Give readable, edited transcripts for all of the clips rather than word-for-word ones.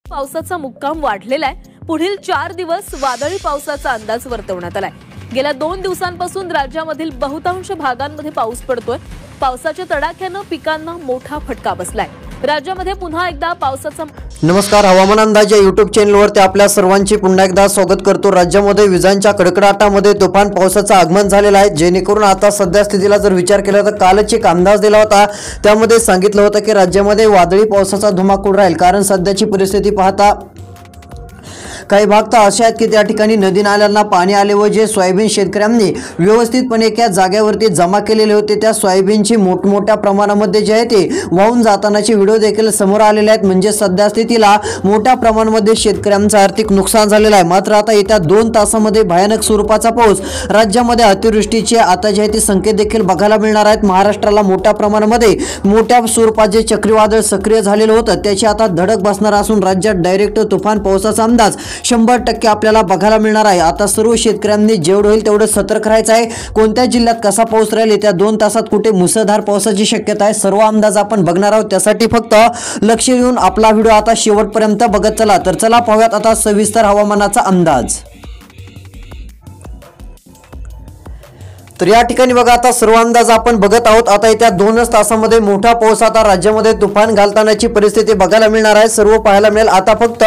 पावसाचा मुक्काम वाढलेला आहे। पुढील 4 दिवस वादळी पावसाचा अंदाज वर्तवण्यात आलाय। गेल्या 2 दिवसांपासून राज्यामधील बहुतांश भागांमध्ये पाऊस पडतोय। पावसाच्या तडाख्याने पिकांना मोठा फटका बसलाय। राज्यामध्ये पुन्हा एकदा पावसाचा नमस्कार, हवामान अंदाज या YouTube चॅनलवरती आपल्या सर्वांचे पुन्हा एकदा स्वागत करतो। राज्यामध्ये विजांच्या कडकडाटामध्ये तुफान पावसाचं आगमन झालेलं आहे, जेणेकरून आता सध्या स्थितीला जर विचार केला तर कालच एक अंदाज दिला होता, त्यामध्ये सांगितलं होतं की राज्यामध्ये वादळी पावसाचा धुमाकूळ राहील। कारण सध्याची परिस्थिती पाहता काही भाग तर असे आहेत की त्या ठिकाणी नदी नाल्यांना पाणी आले व जे सोयाबीन शेतकऱ्यांनी व्यवस्थितपणे एका जागेवरती जमा केलेले होते त्या सोयाबीनची मोठमोठ्या प्रमाणामध्ये जे आहे ते वाहून जातानाचे व्हिडिओ देखील समोर आलेले आहेत। म्हणजे सध्या स्थितीला मोठ्या प्रमाणामध्ये शेतकऱ्यांचं आर्थिक नुकसान झालेलं आहे। मात्र आता येत्या 2 तासामध्ये भयानक स्वरूपाचा पाऊस राज्यामध्ये अतिवृष्टीचे आता जे आहे ते संकेत देखील बघायला मिळणार आहेत। महाराष्ट्राला मोठ्या प्रमाणामध्ये मोठ्या स्वरूपाचे चक्रीवादळ सक्रिय झालेलं होतं, त्याची आता धडक बसणार असून राज्यात डायरेक्ट तुफान पावसाचा अंदाज 100% आपल्याला बघायला मिळणार आहे। आता सर्व शेतकऱ्यांनी जेवढं होईल तेवढं सतर्क राहायचं आहे। कोणत्या जिल्ह्यात कसा पाऊस राहील, येत्या 2 तासात कुठे मुसळधार पावसाची शक्यता आहे, सर्व अंदाज आपण बघणार आहोत। त्यासाठी फक्त लक्ष देऊन आपला व्हिडिओ आता शेवटपर्यंत बघत चला। तर चला पाहूयात आता सविस्तर हवामानाचा अंदाज। तर या ठिकाणी बघा आता सर्व अंदाज आपण बघत आहोत। आता येत्या 2 तासामध्ये मोठा पाऊस आता राज्यामध्ये तुफान घालतानाची परिस्थिती बघायला मिळणार आहे, सर्व पाहायला मिळेल। आता फक्त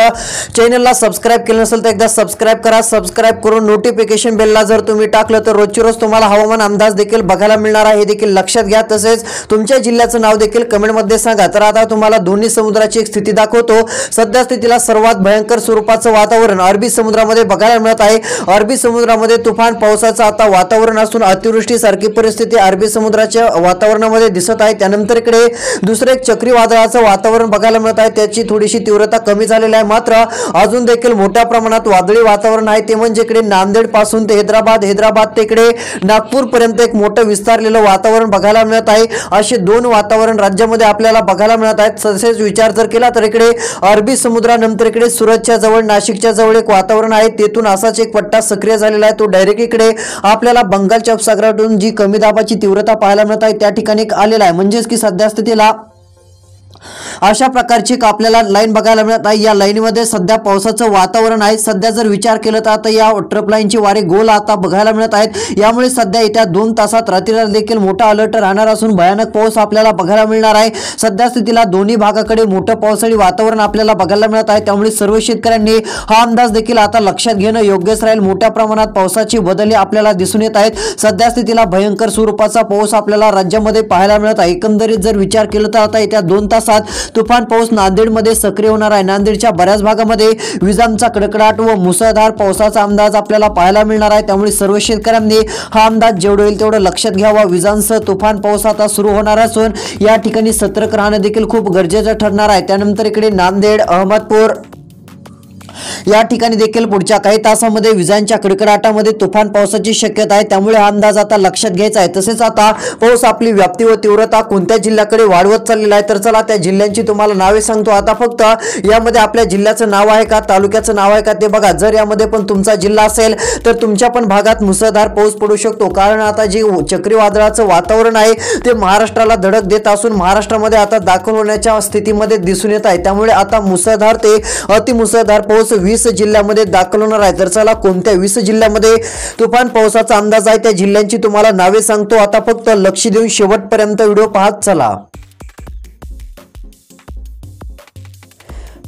चॅनलला सबस्क्राइब केलं नसेल तर एकदा सबस्क्राइब करा। सबस्क्राइब करून नोटिफिकेशन बेलला जर तुम्ही टाकलं तर रोजची रोज तुम्हाला हवामान अंदाज देखील बघायला मिळणार आहे, हे देखील लक्षात घ्या। तसेच तुमच्या जिल्ह्याचं नाव देखील कमेंटमध्ये सांगा। तर आता तुम्हाला दोन्ही समुद्राची एक स्थिती दाखवतो। सध्या स्थितीला सर्वात भयंकर स्वरूपाचं वातावरण अरबी समुद्रामध्ये बघायला मिळत आहे। अरबी समुद्रामध्ये तुफान पावसाचं आता वातावरण असून अतिवृष्टी सारखी परिस्थिती अरबी समुद्राच्या वातावरणामध्ये दिसत आहे। त्यानंतर इकडे दुसरे एक चक्रीवादळाचं वातावरण बघायला मिळत आहे, त्याची थोडीशी तीव्रता कमी झालेली आहे। मात्र अजून देखील मोठ्या प्रमाणात वादळी वातावरण आहे, ते म्हणजे इकडे नांदेड पासून ते हैदराबाद ते इकडे नागपूर पर्यंत एक मोठं विस्तारलेलं वातावरण बघायला मिळत आहे। असे 2 वातावरण राज्यामध्ये आपल्याला बघायला मिळत आहेत। तसेच विचार जर केला तर इकडे अरबी समुद्रानंतर इकडे सुरतच्या जवळ नाशिकच्या जवळ एक वातावरण आहे, तेथून असाच एक पट्टा सक्रिय झालेला आहे, तो डायरेक्ट इकडे आपल्याला बंगालच्या उपसागरातून जी कमी दाबाची तीव्रता पाहायला मिळत आहे त्या ठिकाणी आलेला आहे। म्हणजेच की सध्या स्थितीला अशा प्रकारची आपल्याला लाईन बघायला मिळत आहे। या लाईनमध्ये सध्या पावसाचं वातावरण आहे। सध्या जर विचार केला तर आता या ट्रप लाईनची वारे गोल आता बघायला मिळत आहेत। यामुळे सध्या येत्या 2 तासात रात्रीला देखील मोठा अलर्ट राहणार असून भयानक पाऊस आपल्याला बघायला मिळणार आहे। सध्या स्थितीला दोन्ही भागाकडे मोठं पावसाळी वातावरण आपल्याला बघायला मिळत आहे, त्यामुळे सर्व शेतकऱ्यांनी हा अंदाज देखील आता लक्षात घेणं योग्यच राहील। मोठ्या प्रमाणात पावसाची बदल आपल्याला दिसून येत आहेत। सध्या स्थितीला भयंकर स्वरूपाचा पाऊस आपल्याला राज्यामध्ये पाहायला मिळत आहे। एकंदरीत जर विचार केला तर आता येत्या 2 तासात तुफान पाऊस नांदेडमध्ये सक्रिय होणार आहे। नांदेडच्या बऱ्याच भागामध्ये विजांचा कडकडाट व मुसळधार पावसाचा अंदाज आपल्याला पाहायला मिळणार आहे, त्यामुळे सर्व शेतकऱ्यांनी हा अंदाज जेवढं होईल तेवढं लक्षात घ्यावा। विजांसह तुफान पाऊस आता सुरू होणार असून या ठिकाणी सतर्क राहणं देखील खूप गरजेचं ठरणार आहे। त्यानंतर इकडे नांदेड, अहमदपूर या ठिकाणी देखील पुढच्या काही तासामध्ये विजांच्या कडकडाटामध्ये तुफान पावसाची शक्यता आहे, त्यामुळे हा अंदाज आता लक्षात घ्यायचा आहे। तसेच आता पाऊस आपली व्याप्ती व तीव्रता कोणत्या जिल्ह्याकडे वाढवत चाललेला आहे, तर चला त्या जिल्ह्यांची तुम्हाला नावे सांगतो। आता फक्त यामध्ये आपल्या जिल्ह्याचं नाव आहे का, तालुक्याचं नाव आहे का ते बघा। जर यामध्ये पण तुमचा जिल्हा असेल तर तुमच्या पण भागात मुसळधार पाऊस पडू शकतो, कारण आता जे चक्रीवादळाचं वातावरण आहे ते महाराष्ट्राला धडक देत असून महाराष्ट्रामध्ये आता दाखल होण्याच्या स्थितीमध्ये दिसून येत आहे। त्यामुळे आता मुसळधार ते अतिमुसळधार पाऊस 20 जिल्ह्यामध्ये दाखल होणार आहे। तर चला कोणत्या 20 जिल्ह्यामध्ये तुफान पावसाचा अंदाज आहे त्या जिल्ह्यांची तुम्हाला नावे सांगतो। आता फक्त लक्ष देऊन शेवटपर्यंत व्हिडिओ पाहत चला।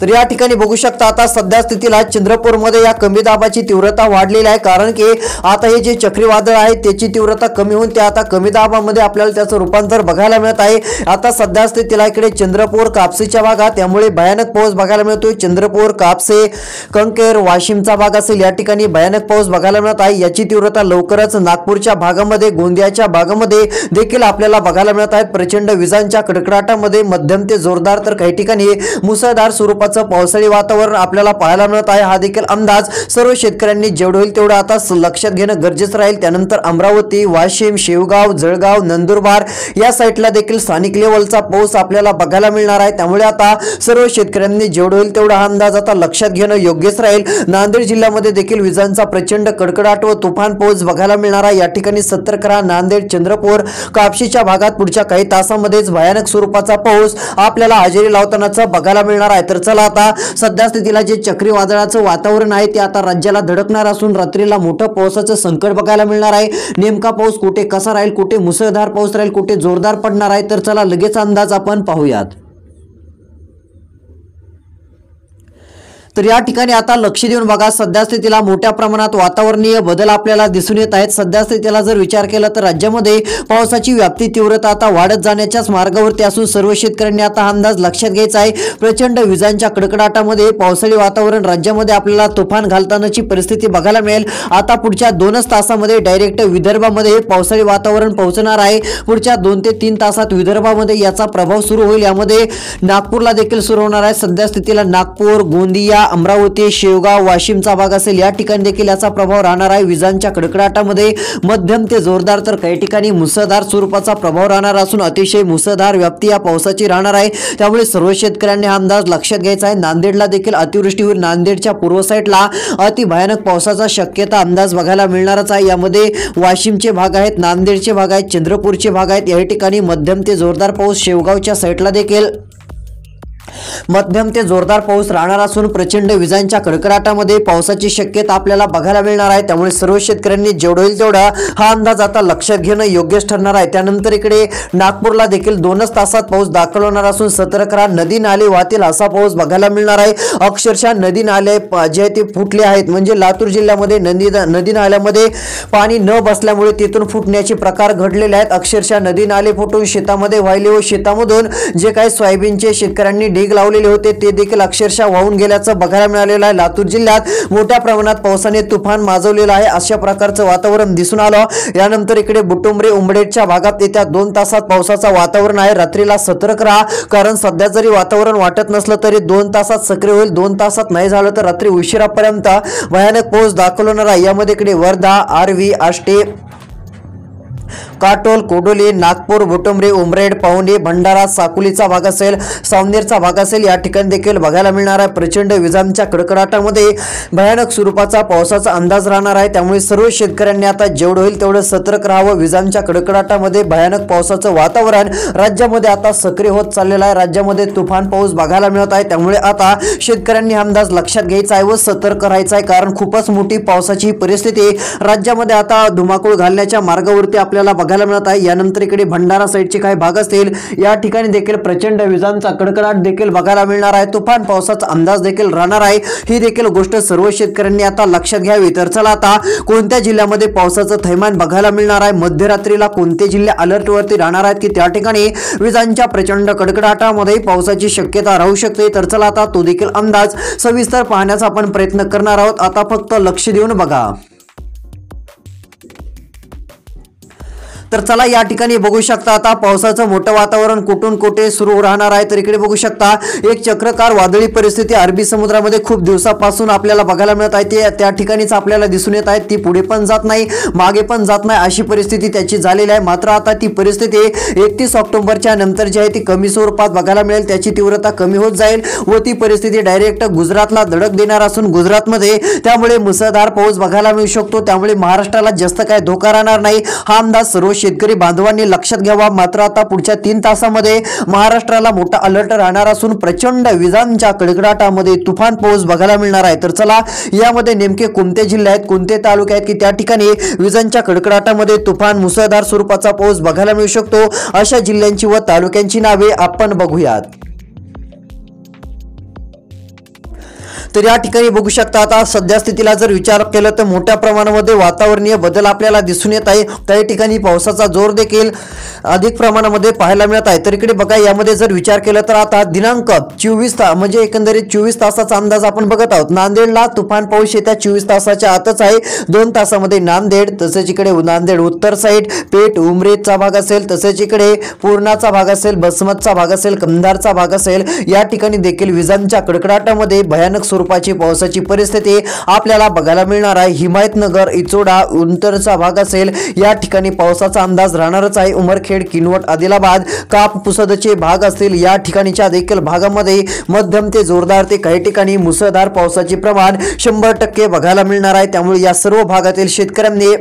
तर या ठिकाणी बघू शकता आता सध्या स्थितीला चंद्रपूरमध्ये या कमी दाबाची तीव्रता वाढलेली आहे, कारण की आता हे जे चक्रीवादळ आहे त्याची तीव्रता कमी होऊन ते आता कमी दाबामध्ये आपल्याला त्याचं रूपांतर बघायला मिळत आहे। आता सध्या स्थितीला इकडे चंद्रपूर, कापसीच्या भागात त्यामुळे भयानक पाऊस बघायला मिळतोय। चंद्रपूर, कापसे, कंकेर, वाशिमचा भाग असेल या ठिकाणी भयानक पाऊस बघायला मिळत आहे। याची तीव्रता लवकरच नागपूरच्या भागामध्ये, गोंदियाच्या भागामध्ये देखील आपल्याला बघायला मिळत आहे। प्रचंड विजांच्या कडकडाटामध्ये मध्यम ते जोरदार तर काही ठिकाणी मुसळधार स्वरूपात पावसाळी वातावरण आपल्याला पाहायला मिळत आहे। हा देखील अंदाज सर्व शेतकऱ्यांनी जेवढं होईल तेवढं आता लक्षात घेणं गरजेचं राहील। त्यानंतर अमरावती, वाशिम, शेवगाव, जळगाव, नंदुरबार या साईडला देखील स्थानिक लेवलचा पाऊस आपल्याला बघायला मिळणार आहे, त्यामुळे आता सर्व शेतकऱ्यांनी जेवढं होईल तेवढा हा अंदाज आता लक्षात घेणं योग्यच राहील। नांदेड जिल्ह्यामध्ये देखील विजांचा प्रचंड कडकडाट व तुफान पाऊस बघायला मिळणार आहे, या ठिकाणी सतर्क राहा। नांदेड, चंद्रपूर, कापशीच्या भागात पुढच्या काही तासांमध्येच भयानक स्वरूपाचा पाऊस आपल्याला हजेरी लावतानाचा बघायला मिळणार आहे। तर चला आता सध्या स्थितीला जे चक्रीवादळाचं वातावरण आहे ते आता राज्याला धडकणार असून रात्रीला मोठं पावसाचं संकट बघायला मिळणार आहे। नेमका पाऊस कुठे कसा राहील, कुठे मुसळधार पाऊस राहील, कुठे जोरदार पडणार आहे, तर चला लगेच अंदाज आपण पाहूयात। तर या ठिकाणी आता लक्ष देऊन बघा, सध्या स्थितीला मोठ्या प्रमाणात वातावरणीय बदल आपल्याला दिसून येत आहेत। सध्या स्थितीला जर विचार केला तर राज्यामध्ये पावसाची व्याप्ती तीव्रता आता वाढत जाण्याच्याच मार्गावरती असून सर्व शेतकऱ्यांनी आता अंदाज लक्षात घ्यायचा आहे। प्रचंड विजांच्या कडकडाटामध्ये पावसाळी वातावरण राज्यामध्ये आपल्याला तुफान घालतानाची परिस्थिती बघायला मिळेल। आता पुढच्या 2च तासामध्ये डायरेक्ट विदर्भामध्ये पावसाळी वातावरण पोहोचणार आहे। पुढच्या 2 ते 3 तासात विदर्भामध्ये याचा प्रभाव सुरू होईल। यामध्ये नागपूरला देखील सुरू होणार आहे। सध्या स्थितीला नागपूर, गोंदिया, अमरावती, शेवगाव, वाशिमचा भाग असेल या ठिकाणी देखील याचा प्रभाव राहणार आहे। विजांच्या कडकडाटामध्ये मध्यम ते जोरदार तर काही ठिकाणी मुसळधार स्वरूपाचा प्रभाव राहणार असून अतिशय मुसळधार व्याप्ती या पावसाची राहणार आहे। त्यामुळे सर्व शेतकऱ्यांनी हा अंदाज लक्षात घ्यायचा आहे। नांदेडला देखील अतिवृष्टी होईल। नांदेडच्या पूर्व साईडला अति भयानक पावसाचा शक्यता अंदाज बघायला मिळणारच आहे। यामध्ये वाशिमचे भाग आहेत, नांदेडचे भाग आहेत, चंद्रपूरचे भाग आहेत। या ठिकाणी मध्यम ते जोरदार पाऊस, शेवगावच्या साईडला देखील मध्यम ते जोरदार पाऊस राहणार असून प्रचंड विजांच्या कडकडाटामध्ये पावसाची शक्यता आपल्याला बघायला मिळणार आहे। त्यामुळे सर्व शेतकऱ्यांनी जेवढं होईल तेवढा हा अंदाज आता लक्षात घेणं योग्यच ठरणार आहे। त्यानंतर इकडे नागपूरला देखील 2च तासात पाऊस दाखल होणार असून सतर्क राहा, नदी नाले वाहतील असा पाऊस बघायला मिळणार आहे। अक्षरशः नदी नाले जे ते फुटले आहेत, म्हणजे लातूर जिल्ह्यामध्ये नदी नाल्यामध्ये पाणी न बसल्यामुळे तिथून फुटण्याचे प्रकार घडलेले आहेत। अक्षरशः नदी नाले फुटून शेतामध्ये वाहिले व शेतामधून जे काही सोयाबीनचे शेतकऱ्यांनी ढीग लावलेले होते ते देखील अक्षरशः वाहून गेल्याचं बघायला मिळालेलं आहे। लातूर जिल्ह्यात मोठ्या प्रमाणात पावसाने तुफान माजवलेलं आहे, अशा प्रकारचं वातावरण दिसून आलं। यानंतर इकडे बुटुंबरे, उमरेडच्या भागात येत्या 2 तासात पावसाचं वातावरण आहे। रात्रीला सतर्क राहा, कारण सध्या जरी वातावरण वाटत नसलं तरी 2 तासात सक्रिय होईल। 2 तासात नाही झालं तर रात्री उशिरापर्यंत भयानक पाऊस दाखल होणार आहे। यामध्ये इकडे वर्धा, आर्वी, आष्टे, काटोल, कोडोली, नागपूर, बुटुंबरे, उमरेड, पावणे, भंडारा, साकुलीचा भाग असेल, सावनेरचा भाग असेल या ठिकाणी देखील बघायला मिळणार आहे। प्रचंड विजांच्या कडकडाटामध्ये भयानक स्वरूपाचा पावसाचा अंदाज राहणार आहे। त्यामुळे सर्व शेतकऱ्यांनी आता जेवढं होईल तेवढं सतर्क राहावं। विजांच्या कडकडाटामध्ये भयानक पावसाचं वातावरण राज्यामध्ये आता सक्रिय होत चाललेलं आहे। राज्यामध्ये तुफान पाऊस बघायला मिळत आहे। त्यामुळे आता शेतकऱ्यांनी अंदाज लक्षात घ्यायचा आहे व सतर्क राहायचं आहे, कारण खूपच मोठी पावसाची परिस्थिती राज्यामध्ये आता धुमाकूळ घालण्याच्या मार्गावरती आपल्याला बघायला मिळत आहे। यानंतर इकडे भंडारा साईडचे काही भाग असतील या ठिकाणी देखील प्रचंड विजांचा कडकडाट देखील बघायला मिळणार आहे। तुफान पावसाचा अंदाज देखील राहणार आहे। ही देखील गोष्ट सर्व शेतकऱ्यांनी आता लक्षात घ्यावी। तर चला आता कोणत्या जिल्ह्यामध्ये पावसाचं थैमान बघायला मिळणार आहे, मध्यरात्रीला कोणते जिल्हे अलर्ट वरती राहणार आहेत की त्या ठिकाणी विजांच्या प्रचंड कडकडाटामध्ये पावसाची शक्यता राहू शकते, तर चला आता तो देखील अंदाज सविस्तर पाहण्याचा आपण प्रयत्न करणार आहोत। आता फक्त लक्ष देऊन बघा। तर चला या ठिकाणी बघू शकता आता पावसाचं मोठं वातावरण कुठून कुठे सुरू राहणार आहे। तर इकडे बघू शकता एक चक्रकार वादळी परिस्थिती अरबी समुद्रामध्ये खूप दिवसापासून आपल्याला बघायला मिळत आहे। ते त्या ठिकाणीच आपल्याला दिसून येत आहे। ती पुढे पण जात नाही, मागे पण जात नाही, अशी परिस्थिती त्याची झालेली आहे। मात्र आता ती परिस्थिती 31 ऑक्टोबरच्या नंतर जी आहे ती कमी स्वरूपात बघायला मिळेल, त्याची तीव्रता कमी होत जाईल व ती परिस्थिती डायरेक्ट गुजरातला धडक देणार असून गुजरातमध्ये त्यामुळे मुसळधार पाऊस बघायला मिळू शकतो। त्यामुळे महाराष्ट्राला जास्त काय धोका राहणार नाही, हा अंदाज सर्व शेतकरी बांधवांनी लक्षात घ्यावा। मात्र आता पुढच्या 3 तासामध्ये महाराष्ट्राला मोठा अलर्ट राहणार असून प्रचंड विजांच्या कडकडाटामध्ये तुफान पाऊस बघायला मिळणार आहे। तर चला यामध्ये नेमके कोणते जिल्हे आहेत, कोणते तालुके आहेत की त्या ठिकाणी विजांच्या कडकडाटामध्ये तुफान मुसळधार स्वरूपाचा पाऊस बघायला मिळू शकतो, अशा जिल्ह्यांची व तालुक्यांची नावे आपण बघूयात। तर या ठिकाणी बघू शकता आता सध्या स्थितीला जर विचार केला तर मोठ्या प्रमाणामध्ये वातावरणीय बदल आपल्याला दिसून येत आहे। त्या ठिकाणी पावसाचा जोर देखील अधिक प्रमाणामध्ये पाहायला मिळत आहे। तर इकडे बघा यामध्ये जर विचार केला तर आता दिनांक 24 म्हणजे एकंदरीत 24 तासाचा अंदाज आपण बघत आहोत। नांदेडला तुफान पाऊस येत्या 24 तासाच्या आतच आहे। 2 तासामध्ये नांदेड, तसेच इकडे नांदेड उत्तर साईड, पेठ, उमरेडचा भाग असेल, तसेच इकडे पूर्णाचा भाग असेल, बसमतचा भाग असेल, कंधारचा भाग असेल, या ठिकाणी देखील विजांच्या कडकडाटामध्ये भयानक स्वरूपाची पावसाची परिस्थिती आपल्याला बघायला मिळणार आहे। हिमायतनगर, इचोडा, उंतरचा भाग असेल या ठिकाणी पावसाचा अंदाज राहणारच आहे। उमरखेड, किनवट, आदिलाबाद, काप, पुसदचे भाग असतील या ठिकाणीच्या देखील भागामध्ये मध्यम ते जोरदार ते काही ठिकाणी मुसळधार पावसाचे प्रमाण 100% बघायला मिळणार आहे। त्यामुळे या सर्व भागातील शेतकऱ्यांनी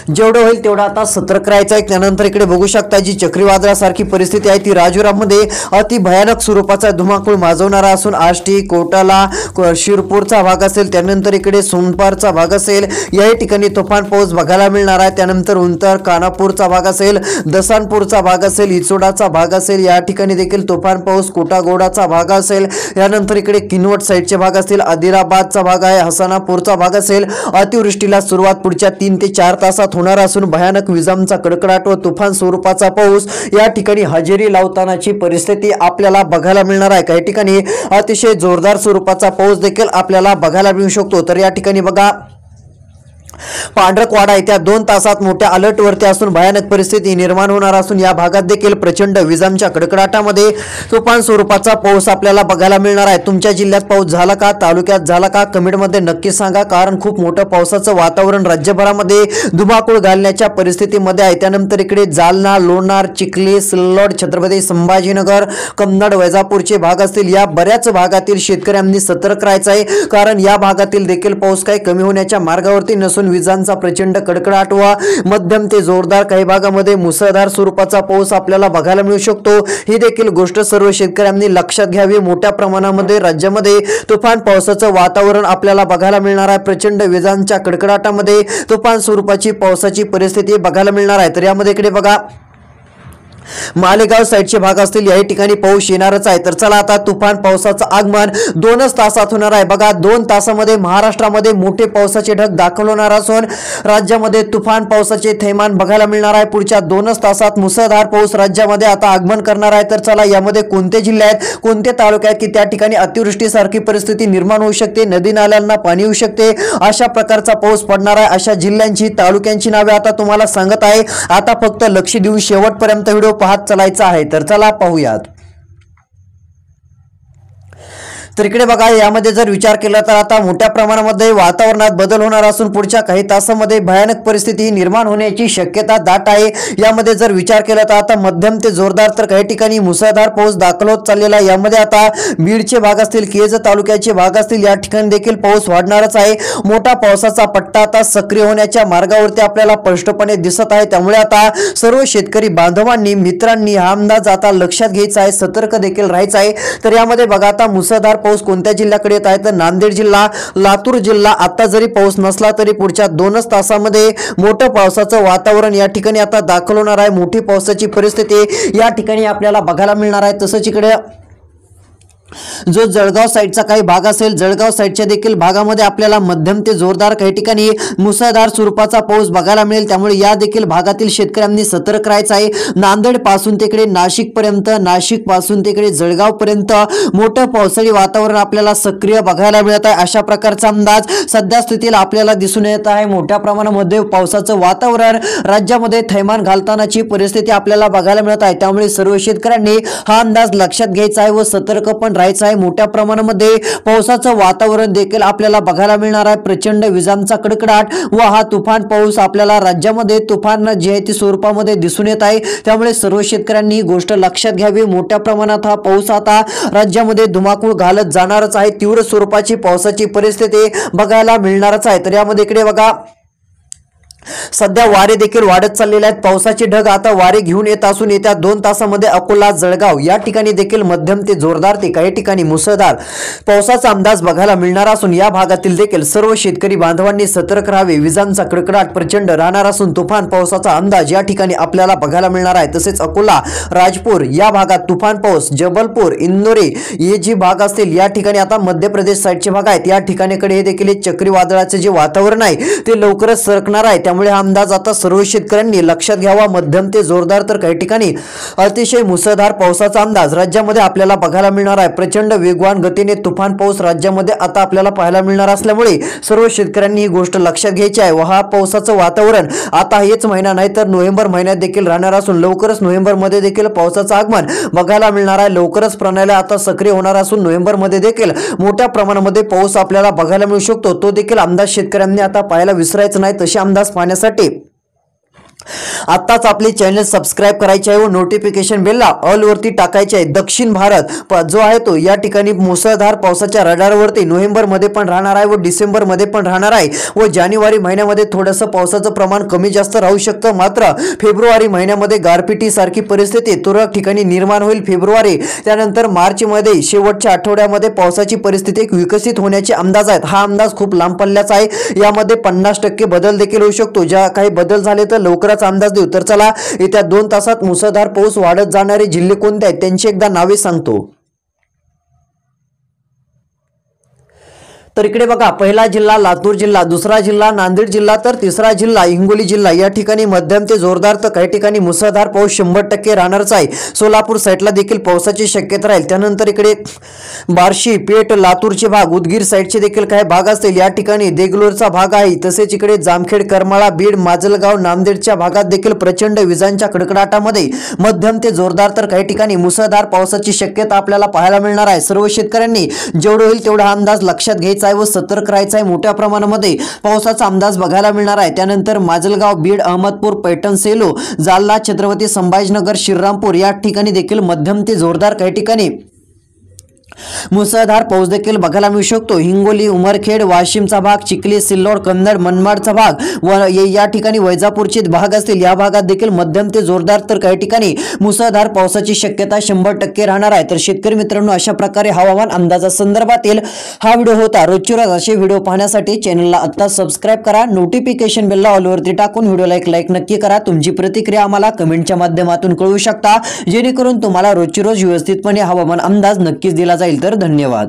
जेवढं होईल तेवढं आता सतर्क राहायचं आहे। त्यानंतर इकडे बघू शकता जी चक्रीवादळासारखी परिस्थिती आहे ती राजुरामध्ये अति भयानक स्वरूपाचा धुमाकूळ माजवणारा असून आष्टी, कोटाला, शिरपूरचा भाग असेल, त्यानंतर इकडे सोनपारचा भाग असेल, याही ठिकाणी तुफान पाऊस बघायला मिळणार आहे। त्यानंतर उंतर कानापूरचा भाग असेल, दसानपूरचा भाग असेल, इचोडाचा भाग असेल, या ठिकाणी देखील तुफान पाऊस, कोटागोडाचा भाग असेल, यानंतर इकडे किनवट साईडचे भाग असतील, आदिलाबादचा भाग आहे, हसनापूरचा भाग असेल। अतिवृष्टीला सुरुवात पुढच्या 3 ते 4 तासात होणार असून भयानक विजांचा कडकडाट व तुफान स्वरूपाचा पाऊस या ठिकाणी हजेरी लावतानाची परिस्थिती आपल्याला बघायला मिळणार आहे। काही ठिकाणी अतिशय जोरदार स्वरूपाचा पाऊस देखील आपल्याला बघायला मिळू शकतो। तर या ठिकाणी बघा पांढरकवाडा येत्या 2 तासात मोठ्या अलर्ट वरती असून भयानक परिस्थिती निर्माण होणार असून या भागात देखील प्रचंड विजांच्या कडकडाटामध्ये तुफान स्वरूपाचा पाऊस आपल्याला बघायला मिळणार आहे। तुमच्या जिल्ह्यात पाऊस झाला का, तालुक्यात झाला का, कमेंटमध्ये नक्की सांगा, कारण खूप मोठं पावसाचं वातावरण राज्यभरामध्ये धुमाकूळ घालण्याच्या परिस्थितीमध्ये आहे। त्यानंतर इकडे जालना, लोणार, चिखली, सिल्लोड, छत्रपती संभाजीनगर, कन्नड, वैजापूरचे भाग असतील, या बऱ्याच भागातील शेतकऱ्यांनी सतर्क राहायचं आहे, कारण या भागातील देखील पाऊस काही कमी होण्याच्या मार्गावरती नसून विजांचा प्रचंड कडकडाट व मध्यम ते जोरदार, काही भागामध्ये मुसळधार स्वरूपाचा पाऊस आपल्याला बघायला मिळू शकतो। ही देखील गोष्ट सर्व शेतकऱ्यांनी लक्षात घ्यावी। मोठ्या प्रमाणामध्ये राज्यामध्ये तुफान पावसाचं वातावरण आपल्याला बघायला मिळणार आहे। प्रचंड विजांच्या कडकडाटामध्ये तुफान स्वरूपाची पावसाची परिस्थिती बघायला मिळणार आहे। तर यामध्ये इकडे बघा मालेगाव साईडचे भाग असतील, याही ठिकाणी पाऊस येणारच आहे। तर चला आता तुफान पावसाचं आगमन 2च तासात होणार आहे। बघा 2 तासामध्ये महाराष्ट्रामध्ये मोठे पावसाचे ढग दाखल होणार असून राज्यामध्ये तुफान पावसाचे थैमान बघायला मिळणार आहे। पुढच्या 2च तासात मुसळधार पाऊस राज्यामध्ये आता आगमन करणार आहे। तर चला यामध्ये कोणते जिल्हे आहेत, कोणते तालुके आहेत की त्या ठिकाणी अतिवृष्टीसारखी परिस्थिती निर्माण होऊ शकते, नदी नाल्यांना पाणी येऊ शकते, अशा प्रकारचा पाऊस पडणार आहे, अशा जिल्ह्यांची, तालुक्यांची नावे आता तुम्हाला सांगत आहे। आता फक्त लक्ष देऊन शेवटपर्यंत व्हिडिओ पाहत चालायचा आहे। तर चला पाहूयात। तर इकडे बघा यामध्ये जर विचार केला तर आता मोठ्या प्रमाणामध्ये वातावरणात बदल होणार असून पुढच्या काही तासांमध्ये भयानक परिस्थिती निर्माण होण्याची शक्यता दाट आहे। यामध्ये जर विचार केला तर आता मध्यम ते जोरदार तर काही ठिकाणी मुसळधार पाऊस दाखल होत चाललेला आहे। यामध्ये आता बीडचे भाग असतील, केज तालुक्याचे भाग असतील, या ठिकाणी देखील पाऊस वाढणारच आहे। मोठा पावसाचा पट्टा आता सक्रिय होण्याच्या मार्गावरती आपल्याला स्पष्टपणे दिसत आहे। त्यामुळे आता सर्व शेतकरी बांधवांनी, मित्रांनी हा अंदाज आता लक्षात घ्यायचा आहे, सतर्क देखील राहायचं आहे। तर यामध्ये बघा आता मुसळधार पाऊस कोणत्या जिल्ह्याकडे येत आहे तर नांदेड जिल्हा, लातूर जिल्हा, आता जरी पाऊस नसला तरी पुढच्या 2च तासामध्ये मोठं पावसाचं वातावरण या ठिकाणी आता दाखल होणार आहे। मोठी पावसाची परिस्थिती या ठिकाणी आपल्याला बघायला मिळणार आहे। तसंच इकडे जो जळगाव साईडचा काही भाग असेल, जळगाव साईडच्या देखील भागामध्ये आपल्याला मध्यम ते जोरदार, काही ठिकाणी मुसळधार स्वरूपाचा पाऊस बघायला मिळेल। त्यामुळे या देखील भागातील शेतकऱ्यांनी सतर्क राहायचं आहे। नांदेड पासून तिकडे नाशिक पर्यंत, नाशिक पासून तिकडे जळगाव पर्यंत मोठं पावसाळी वातावरण आपल्याला सक्रिय बघायला मिळत आहे। अशा प्रकारचा अंदाज सध्या स्थितीला आपल्याला दिसून येत आहे। मोठ्या प्रमाणामध्ये पावसाचं वातावरण राज्यामध्ये थैमान घालतानाची परिस्थिती आपल्याला बघायला मिळत आहे। त्यामुळे सर्व शेतकऱ्यांनी हा अंदाज लक्षात घ्यायचा आहे व सतर्क पण राहायचं आहे। मोठ्या प्रमाणामध्ये पावसाचं वातावरण देखील आपल्याला बघायला मिळणार आहे। प्रचंड विजांचा कडकडाट व हा तुफान पाऊस आपल्याला राज्यामध्ये तुफान जे आहे ती स्वरूपामध्ये दिसून येत आहे। त्यामुळे सर्व शेतकऱ्यांनी ही गोष्ट लक्षात घ्यावी। मोठ्या प्रमाणात हा पाऊस आता राज्यामध्ये धुमाकूळ घालत जाणारच आहे। तीव्र स्वरूपाची पावसाची परिस्थिती बघायला मिळणारच आहे। तर यामध्ये इकडे बघा सध्या वारे देखील वाढत चाललेले आहेत। पावसाचे ढग आता वारे घेऊन येत असून येत्या 2 तासामध्ये अकोला, जळगाव या ठिकाणी देखील मध्यम ते जोरदार ते काही ठिकाणी मुसळधार पावसाचा अंदाज बघायला मिळणार असून या भागातील देखील सर्व शेतकरी बांधवांनी सतर्क राहावे। विजांचा कडकडाट प्रचंड राहणार असून तुफान पावसाचा अंदाज या ठिकाणी आपल्याला बघायला मिळणार आहे। तसेच अकोला, राजपूर या भागात तुफान पाऊस, जबलपूर, इंदोरी हे जी भाग असतील या ठिकाणी आता मध्य प्रदेश साईडचे भाग आहेत, या ठिकाणीकडे हे देखील चक्रीवादळाचे जे वातावरण आहे ते लवकरच सरकणार आहे। त्यामुळे हा अंदाज आता सर्व शेतकऱ्यांनी लक्षात घ्यावा। मध्यम ते जोरदार तर काही ठिकाणी अतिशय मुसळधार पावसाचा अंदाज राज्यामध्ये आपल्याला बघायला मिळणार आहे। प्रचंड वेगवान गतीने तुफान पाऊस राज्यामध्ये आता आपल्याला पाहायला मिळणार असल्यामुळे सर्व शेतकऱ्यांनी ही गोष्ट लक्षात घ्यायची आहे व हा पावसाचं वातावरण आता हेच महिना नाही तर नोव्हेंबर महिन्यात देखील राहणार असून लवकरच नोव्हेंबर मध्ये देखील पावसाचं आगमन बघायला मिळणार आहे। लवकरच प्रणाली आता सक्रिय होणार असून नोव्हेंबर मध्ये देखील मोठ्या प्रमाणामध्ये पाऊस आपल्याला बघायला मिळू शकतो। तो देखील अंदाज शेतकऱ्यांनी आता पाहायला विसरायचं नाही। तसे अंदाज पाहण्यासाठी आत्ताच आपले चॅनल सबस्क्राईब करायचे आहे व नोटिफिकेशन बेलला ऑल वरती टाकायचे आहे। दक्षिण भारत जो आहे तो या ठिकाणी मुसळधार पावसाच्या रडारवरती नोव्हेंबर मध्ये पण राहणार आहे व डिसेंबर मध्ये पण राहणार आहे व जानेवारी महिन्यामध्ये थोडंसं पावसाचं प्रमाण कमी जास्त राहू शकतं। मात्र फेब्रुवारी महिन्यामध्ये गारपिटी सारखी परिस्थिती तुरळक ठिकाणी निर्माण होईल। फेब्रुवारी त्यानंतर मार्च मध्ये शेवटच्या आठवड्यामध्ये पावसाची परिस्थिती विकसित होण्याचे अंदाज आहेत। हा अंदाज खूप लांब पल्ल्याचा आहे। यामध्ये 50% बदल देखील होऊ शकतो। ज्या काही बदल झाले तर लवकरच अंदाज देऊ। तर चला येत्या 2 तासात मुसळधार पाऊस वाढत जाणारे जिल्हे कोणते आहेत त्यांची एकदा नावे सांगतो। तर इकडे बघा, पहिला जिल्हा लातूर जिल्हा, दुसरा जिल्हा नांदेड जिल्हा, तर तिसरा जिल्हा हिंगोली जिल्हा। या ठिकाणी मध्यम ते जोरदार तर काही ठिकाणी मुसळधार पाऊस 100% राहणारच आहे। सोलापूर साईडला देखील पावसाची शक्यता राहील। त्यानंतर इकडे बार्शी, पेठ, लातूरचे भाग, उदगीर साईडचे देखील काही भाग असतील। या ठिकाणी देगलूरचा भाग आहे। तसेच इकडे जामखेड, करमाळा, बीड, माजलगाव, नांदेडच्या भागात देखील प्रचंड विजांच्या कडकडाटामध्ये मध्यम ते जोरदार तर काही ठिकाणी मुसळधार पावसाची शक्यता आपल्याला पाहायला मिळणार आहे। सर्व शेतकऱ्यांनी जेवढं होईल तेवढा अंदाज लक्षात घ्यायचा व सतर्क राहायचं आहे। मोठ्या प्रमाणामध्ये पावसाचा अंदाज बघायला मिळणार आहे। त्यानंतर माजलगाव, बीड, अहमदपूर, पैठण, सेलू, जालना, छत्रपती संभाजीनगर, श्रीरामपूर या ठिकाणी देखील मध्यम ते जोरदार काही ठिकाणी मुसळधार पाऊस देखील बघायला मिळू शकतो। हिंगोली, उमरखेड, वाशिमचा भाग, चिखली, सिल्लोड, कन्नड, मनमाडचा भाग व या ठिकाणी वैजापूरचे भाग असतील। या भागात देखील मध्यम ते जोरदार तर काही ठिकाणी मुसळधार पावसाची शक्यता 100% राहणार आहे। तर शेतकरी मित्रांनो, अशा प्रकारे हवामान अंदाजासंदर्भातील हा व्हिडिओ होता। रोजचे रोज असे व्हिडिओ पाहण्यासाठी चॅनलला आता सबस्क्राईब करा, नोटिफिकेशन बेलला ऑल वरती टाकून व्हिडिओला एक लाईक नक्की करा। तुमची प्रतिक्रिया आम्हाला कमेंटच्या माध्यमातून कळवू शकता, जेणेकरून तुम्हाला रोजचे रोज व्यवस्थितपणे हवामान अंदाज नक्कीच दिला जाईल। तर धन्यवाद।